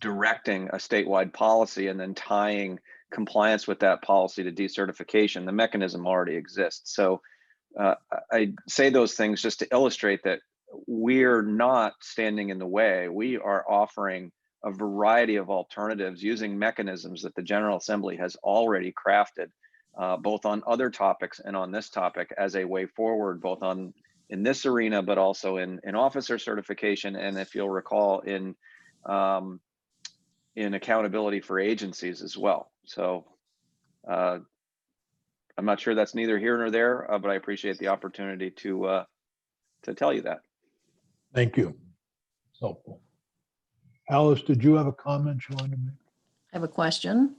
directing a statewide policy and then tying compliance with that policy to decertification. The mechanism already exists. So I say those things just to illustrate that we're not standing in the way. We are offering a variety of alternatives using mechanisms that the General Assembly has already crafted, both on other topics and on this topic as a way forward, both in this arena, but also in officer certification. And if you'll recall, in accountability for agencies as well. So I'm not sure that's neither here nor there, but I appreciate the opportunity to tell you that. Thank you. It's helpful. Alice, did you have a comment you wanted to make? I have a question.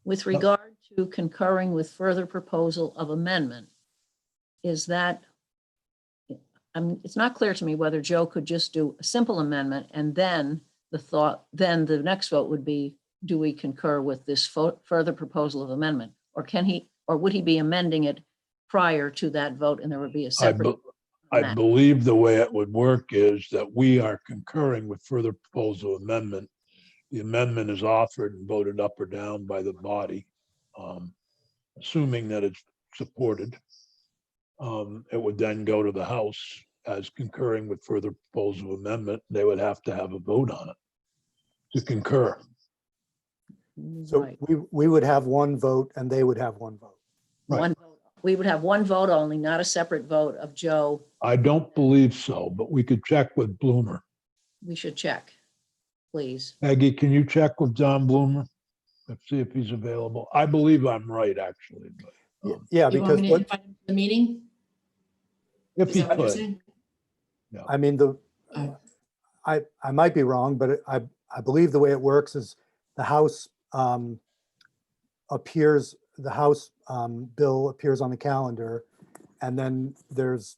With regard to concurring with further proposal of amendment, is that, it's not clear to me whether Joe could just do a simple amendment and then then the next vote would be, do we concur with this further proposal of amendment? Or would he be amending it prior to that vote and there would be a separate? I believe the way it would work is that we are concurring with further proposal amendment. The amendment is offered and voted up or down by the body, assuming that it's supported. It would then go to the House as concurring with further proposal amendment. They would have to have a vote on it to concur. So Right. we would have one vote and they would have one vote. Right. One vote We would have one vote only, not a separate vote of Joe. I don't believe so, but we could check with Bloomer. We should check, please. Peggy, can you check with John Bloomer? Let's see if he's available. I believe I'm right, actually, but Yeah, You want because me to what, invite him to the meeting? if Is he that what you're could, saying? I mean, Oh. I might be wrong, but I believe the way it works is the House appears, the House bill appears on the calendar, and then there's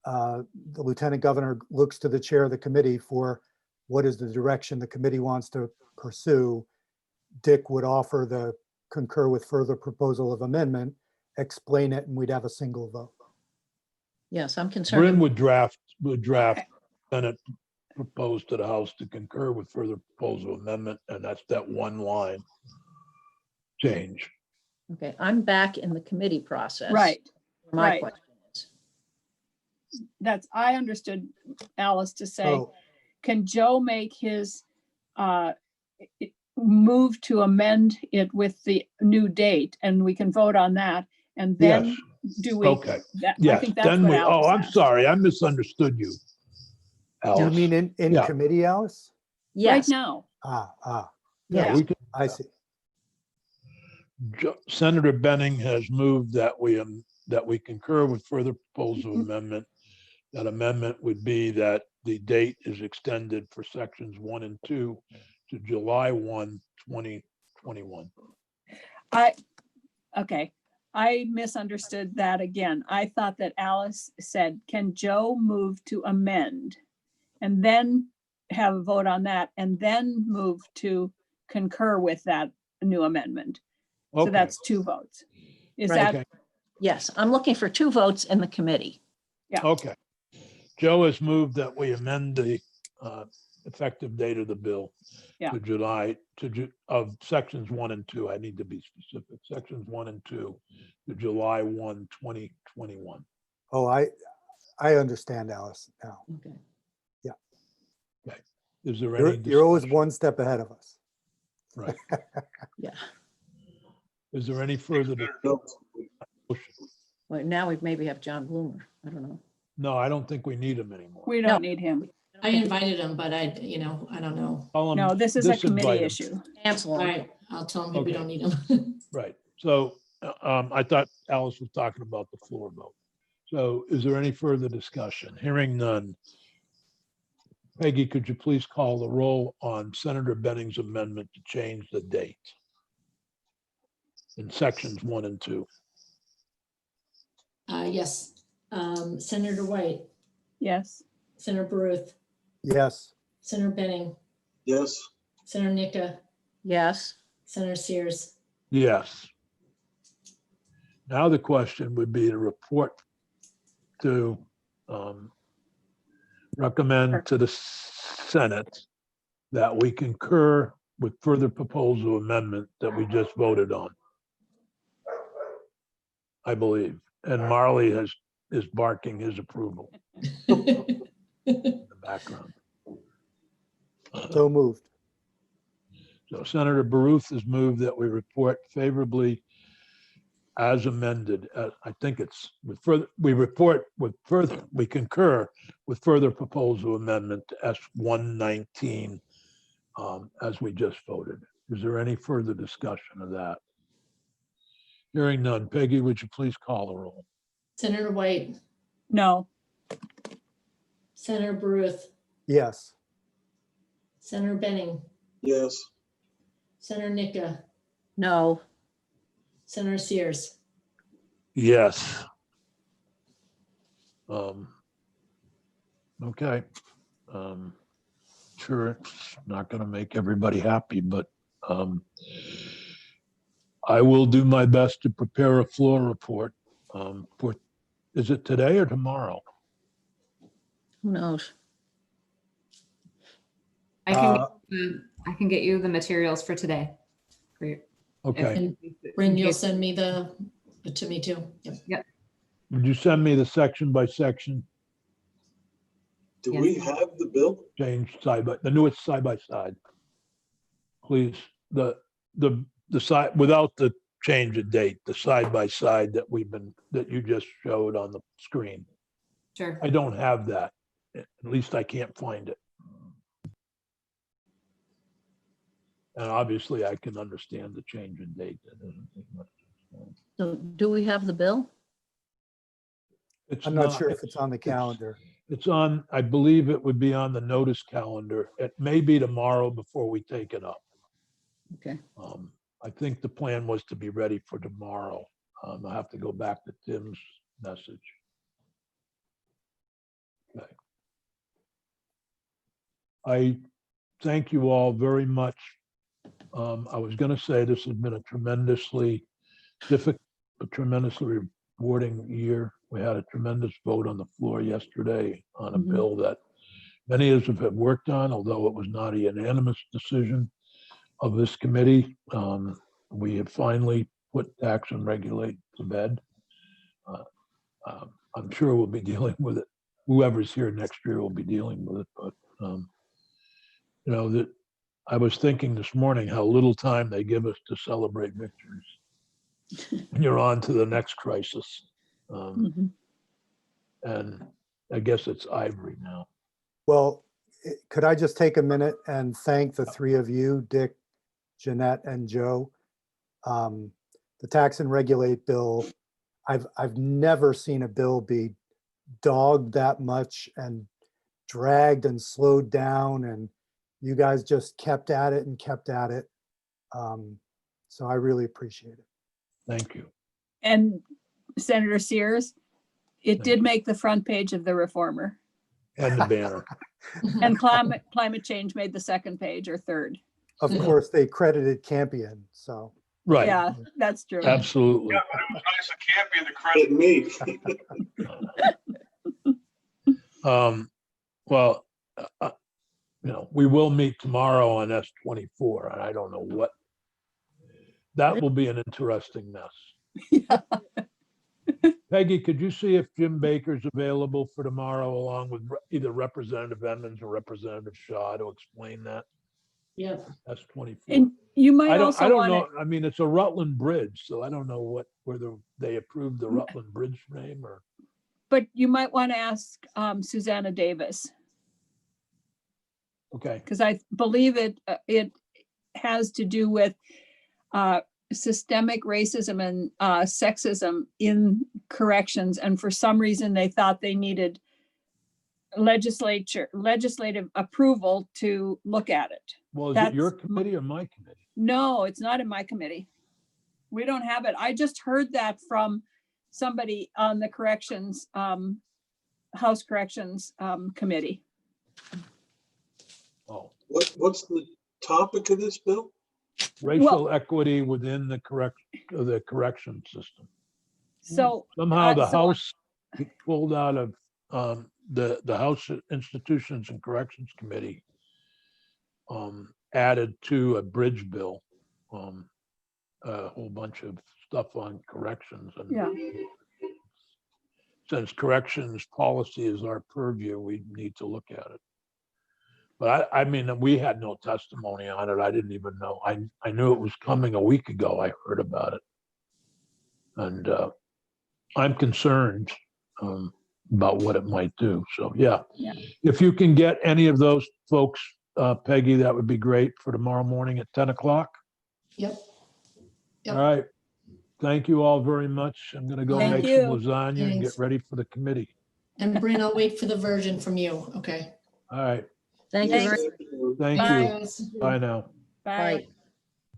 the Lieutenant Governor looks to the chair of the committee for what is the direction the committee wants to pursue. Dick would offer the concur with further proposal of amendment, explain it, and we'd have a single vote. Yes, I'm concerned. Bryn would draft, Senate proposed to the House to concur with further proposal amendment, and that's that one line change. Okay, I'm back in the committee process. Right. My right. question is, I understood Alice to say, Oh, can Joe make his move to amend it with the new date and we can vote on that? And then Yes, do we? okay. I Yes, think that's then what we, Alice oh, I'm asked. sorry, I misunderstood you. you Alice. mean in Yeah. committee, Alice? Right yes, now. Ah, Yeah, yes. we could, I see. Senator Benning has moved that we concur with further proposal amendment. That amendment would be that the date is extended for sections 1 and 2 to July 1, 2021. Okay, I misunderstood that again. I thought that Alice said, can Joe move to amend? And then have a vote on that and then move to concur with that new amendment. So Okay, that's 2 votes. Is Right. that, okay, Yes, I'm looking for 2 votes in the committee. okay. Joe has moved that we amend the effective date of the bill Yeah. to July, of sections 1 and 2. I need to be specific. Sections 1 and 2 to July 1, 2021. Oh, I understand, Alice, now. Okay. Is there any? You're always discussion? one step ahead of us. Right. Yeah. Is there any further? No, Well, now we maybe have John Bloomer. I don't know. No, I don't think we need him anymore. we don't need him. I invited him, but I don't know. Tell him No, this is a disinvite committee him. issue. Cancel All him. right, I'll tell him we Okay. don't need him. Right. So I thought Alice was talking about the floor vote. So is there any further discussion? Hearing none. Peggy, could you please call the roll on Senator Benning's amendment to change the date in sections 1 and 2? Yes, Senator White, Yes, Senator Baruth, Yes, Senator Benning, yes, Senator Nika, Yes, Senator Sears. Yes. Now the question would be to report to recommend to the Senate that we concur with further proposal amendment that we just voted on. I believe, and Marley is barking his approval in the background. so moved. So Senator Baruth has moved that we report favorably as amended. I think it's with further, we concur with further proposal amendment to S-119 as we just voted. Is there any further discussion of that? Hearing none. Peggy, would you please call the roll? Senator White, no, Senator Baruth, Yes, Senator Benning, yes, Senator Nika, no, Senator Sears. Yes. Okay. Sure, it's not going to make everybody happy, but I will do my best to prepare a floor report for, is it today or tomorrow? who knows? I can get you the materials for today. For your- Okay. And Bryn, you'll send me to me too. Yep. Would you send me the section by section do Yes. we have the bill? change the newest side by side? Please, the side without the change of date, the side by side that you just showed on the screen. Sure. I don't have that. At least I can't find it. And obviously I can understand the change in date. That doesn't take much. So do we have the bill? It's I'm not sure if it's on the it's- calendar. It's on, I believe it would be on the notice calendar. It may be tomorrow before we take it up. Okay. I think the plan was to be ready for tomorrow. I'll have to go back to Tim's message. Okay. I thank you all very much. I was going to say this has been a tremendously difficult, a tremendously rewarding year. We had a tremendous vote on the floor yesterday on a Mhm. bill that many of us have worked on, although it was not a unanimous decision of this committee. We have finally put tax and regulate to bed. I'm sure we'll be dealing with it. Whoever's here next year will be dealing with it, but you know, that I was thinking this morning how little time they give us to celebrate victories. And you're on to the next crisis. Mhm. And I guess it's Ivory now. Well, could I just take a minute and thank the three of you, Dick, Jeanette, and Joe? The tax and regulate bill, I've never seen a bill be dogged that much and dragged and slowed down, and you guys just kept at it and kept at it. So I really appreciate it. Thank you. And Senator Sears, it Thank did you. make the front page of the Reformer. And the banner. And climate change made the second page or third. Of course, they credited Campion, so. Right. Yeah, that's true. Absolutely. Yeah, but it was nice of Campion to credit me. Well, you know, we will meet tomorrow on S24, and I don't know what, that will be an interesting mess. Peggy, could you see if Jim Baker's available for tomorrow, along with either Representative Emmons or Representative Shaw, to explain that? Yeah. S24. And you might I don't also want know. to, I mean, it's a Rutland Bridge, so I don't know whether they approved the Rutland Bridge name or. but you might want to ask Susanna Davis, Okay, because I believe it has to do with systemic racism and sexism in corrections. And for some reason, they thought they needed legislative approval to look at it. well, is it your That's committee or my committee? No, it's not in my committee. We don't have it. I just heard that from somebody on the corrections, House Corrections Committee. Oh, What's the topic of this bill? racial equity within the correction system. So Somehow the so- House pulled out of the House Institutions and Corrections Committee added to a bridge bill, a whole bunch of stuff on corrections. And yeah, since corrections policy is our purview, we need to look at it. But I mean, we had no testimony on it. I didn't even know. I knew it was coming a week ago. I heard about it. And I'm concerned about what it might do. So, yeah. Yeah. If you can get any of those folks, Peggy, that would be great for tomorrow morning at 10 o'clock. Yep. Yep. All right. Thank you all very much. I'm going to go Thank make you. some lasagna and get Thanks. ready for the committee. And Bryn, I'll wait for the version from you. Okay. All right. Thank you Thanks. very much. Thank Bye. you. Guys. Bye now. bye. Bye.